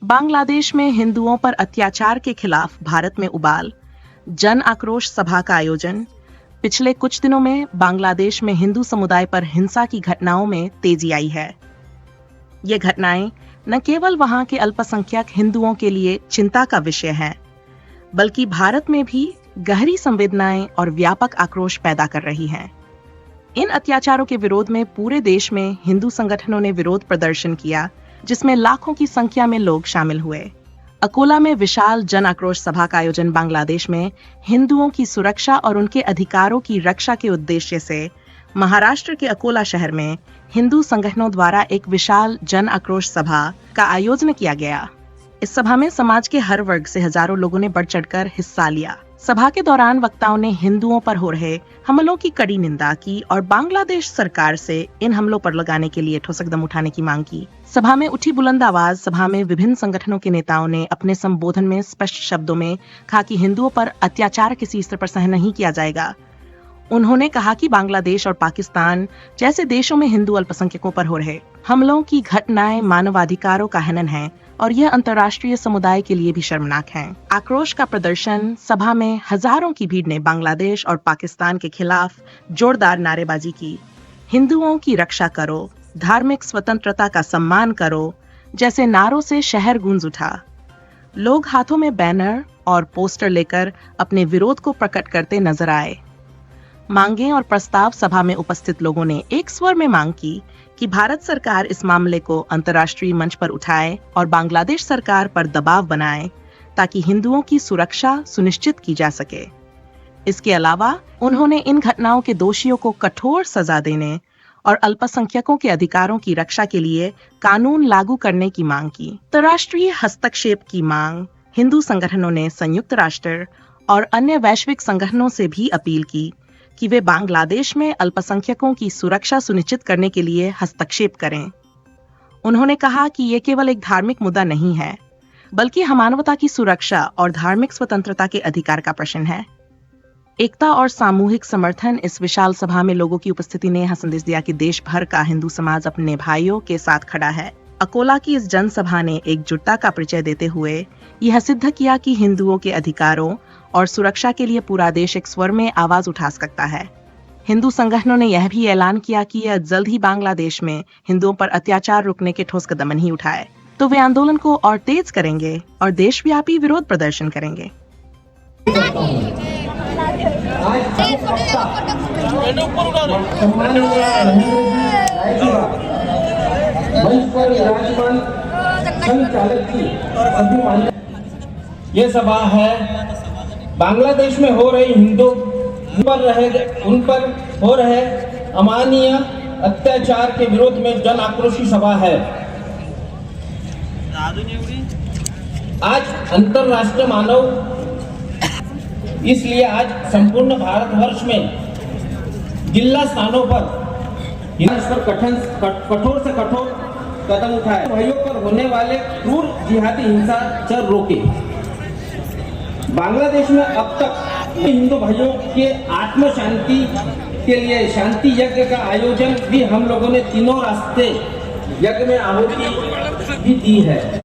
बांग्लादेश में हिंदुओं पर अत्याचार के खिलाफ भारत में उबाल, जन आक्रोश सभा का आयोजन। पिछले कुछ दिनों में बांग्लादेश में हिंदू समुदाय पर हिंसा की घटनाओं में तेजी आई है। ये घटनाएं न केवल वहां के अल्पसंख्यक हिंदुओं के लिए चिंता का विषय हैं, बल्कि भारत में भी गहरी संवेदनाएं और व्यापक आक्रोश पैदा कर रही हैं। इन अत्याचारों के विरोध में पूरे देश में हिंदू संगठनों ने विरोध प्रदर्शन किया, जिसमें लाखों की संख्या में लोग शामिल हुए। अकोला में विशाल जन आक्रोश सभा का आयोजन बांग्लादेश में हिंदुओं की सुरक्षा और उनके अधिकारों की रक्षा के उद्देश्य से महाराष्ट्र के अकोला शहर में हिंदू संगठनों द्वारा एक विशाल जन आक्रोश सभा का आयोजन किया गया। इस सभा में समाज के हर वर्ग से हजारों लोगों ने बढ़ चढ़कर हिस्सा लिया। सभा के दौरान वक्ताओं ने हिंदुओं पर हो रहे हमलों की कड़ी निंदा की और बांग्लादेश सरकार से इन हमलों पर लगाने के लिए ठोस कदम उठाने की मांग की। सभा में उठी बुलंद आवाज सभा में विभिन्न संगठनों के नेताओं ने अपने संबोधन में स्पष्ट शब्दों में कहा कि हिंदुओं पर अत्याचार किसी स्तर पर सहन नहीं किया जाएगा। उन्होंने कहा कि बांग्लादेश और पाकिस्तान जैसे देशों में हिंदू अल्पसंख्यकों पर हो रहे हमलों की घटनाएं मानवाधिकारों का हनन है और यह अंतर्राष्ट्रीय समुदाय के लिए भी शर्मनाक है। आक्रोश का प्रदर्शन सभा में हजारों की भीड़ ने बांग्लादेश और पाकिस्तान के खिलाफ जोरदार नारेबाजी की। हिंदुओं की रक्षा करो, धार्मिक स्वतंत्रता का सम्मान करो जैसे नारों से शहर गूंज उठा। लोग हाथों में बैनर और पोस्टर लेकर अपने विरोध को प्रकट करते नजर आए। मांगे और प्रस्ताव सभा में उपस्थित लोगों ने एक स्वर में मांग की कि भारत सरकार इस मामले को अंतर्राष्ट्रीय मंच पर उठाए और बांग्लादेश सरकार पर दबाव बनाए ताकि हिंदुओं की सुरक्षा सुनिश्चित की जा सके। इसके अलावा उन्होंने इन घटनाओं के दोषियों को कठोर सजा देने और अल्पसंख्यकों के अधिकारों की रक्षा के लिए कानून लागू करने की मांग की। अंतर्राष्ट्रीय हस्तक्षेप की मांग हिंदू संगठनों ने संयुक्त राष्ट्र और अन्य वैश्विक संगठनों से भी अपील की कि वे बांग्लादेश में अल्पसंख्यकों की सुरक्षा सुनिश्चित करने के लिए हस्तक्षेप करें। उन्होंने कहा कि ये केवल एक धार्मिक मुद्दा नहीं है, बल्कि मानवता की सुरक्षा और धार्मिक स्वतंत्रता के अधिकार का प्रश्न है। एकता और सामूहिक समर्थन इस विशाल सभा में लोगों की उपस्थिति ने यह संदेश दिया कि देश भर का हिंदू समाज अपने भाइयों के साथ खड़ा है। अकोला की इस जनसभा ने एकजुटता का परिचय देते हुए यह सिद्ध किया कि हिंदुओं के अधिकारों और सुरक्षा के लिए पूरा देश एक स्वर में आवाज उठा सकता है। हिंदू संगठनों ने यह भी ऐलान किया कि यह जल्द ही बांग्लादेश में हिंदुओं पर अत्याचार रोकने के ठोस कदम नहीं उठाए तो वे आंदोलन को और तेज करेंगे और देशव्यापी विरोध प्रदर्शन करेंगे। ये सभा है बांग्लादेश में हो रहे हिंदू उन पर हो रहे अमानवीय अत्याचार के विरोध में जन आक्रोशी सभा है। आज अंतरराष्ट्रीय मानव इसलिए आज संपूर्ण भारतवर्ष में जिला स्थानों पर इस पर कठोर से कठोर कदम उठाए, भाइयों पर होने वाले क्रूर जिहादी हिंसाचार रोके। बांग्लादेश में अब तक हिंदू भाइयों के आत्म शांति के लिए शांति यज्ञ का आयोजन भी हम लोगों ने तीनों रास्ते यज्ञ में आहुति भी दी है।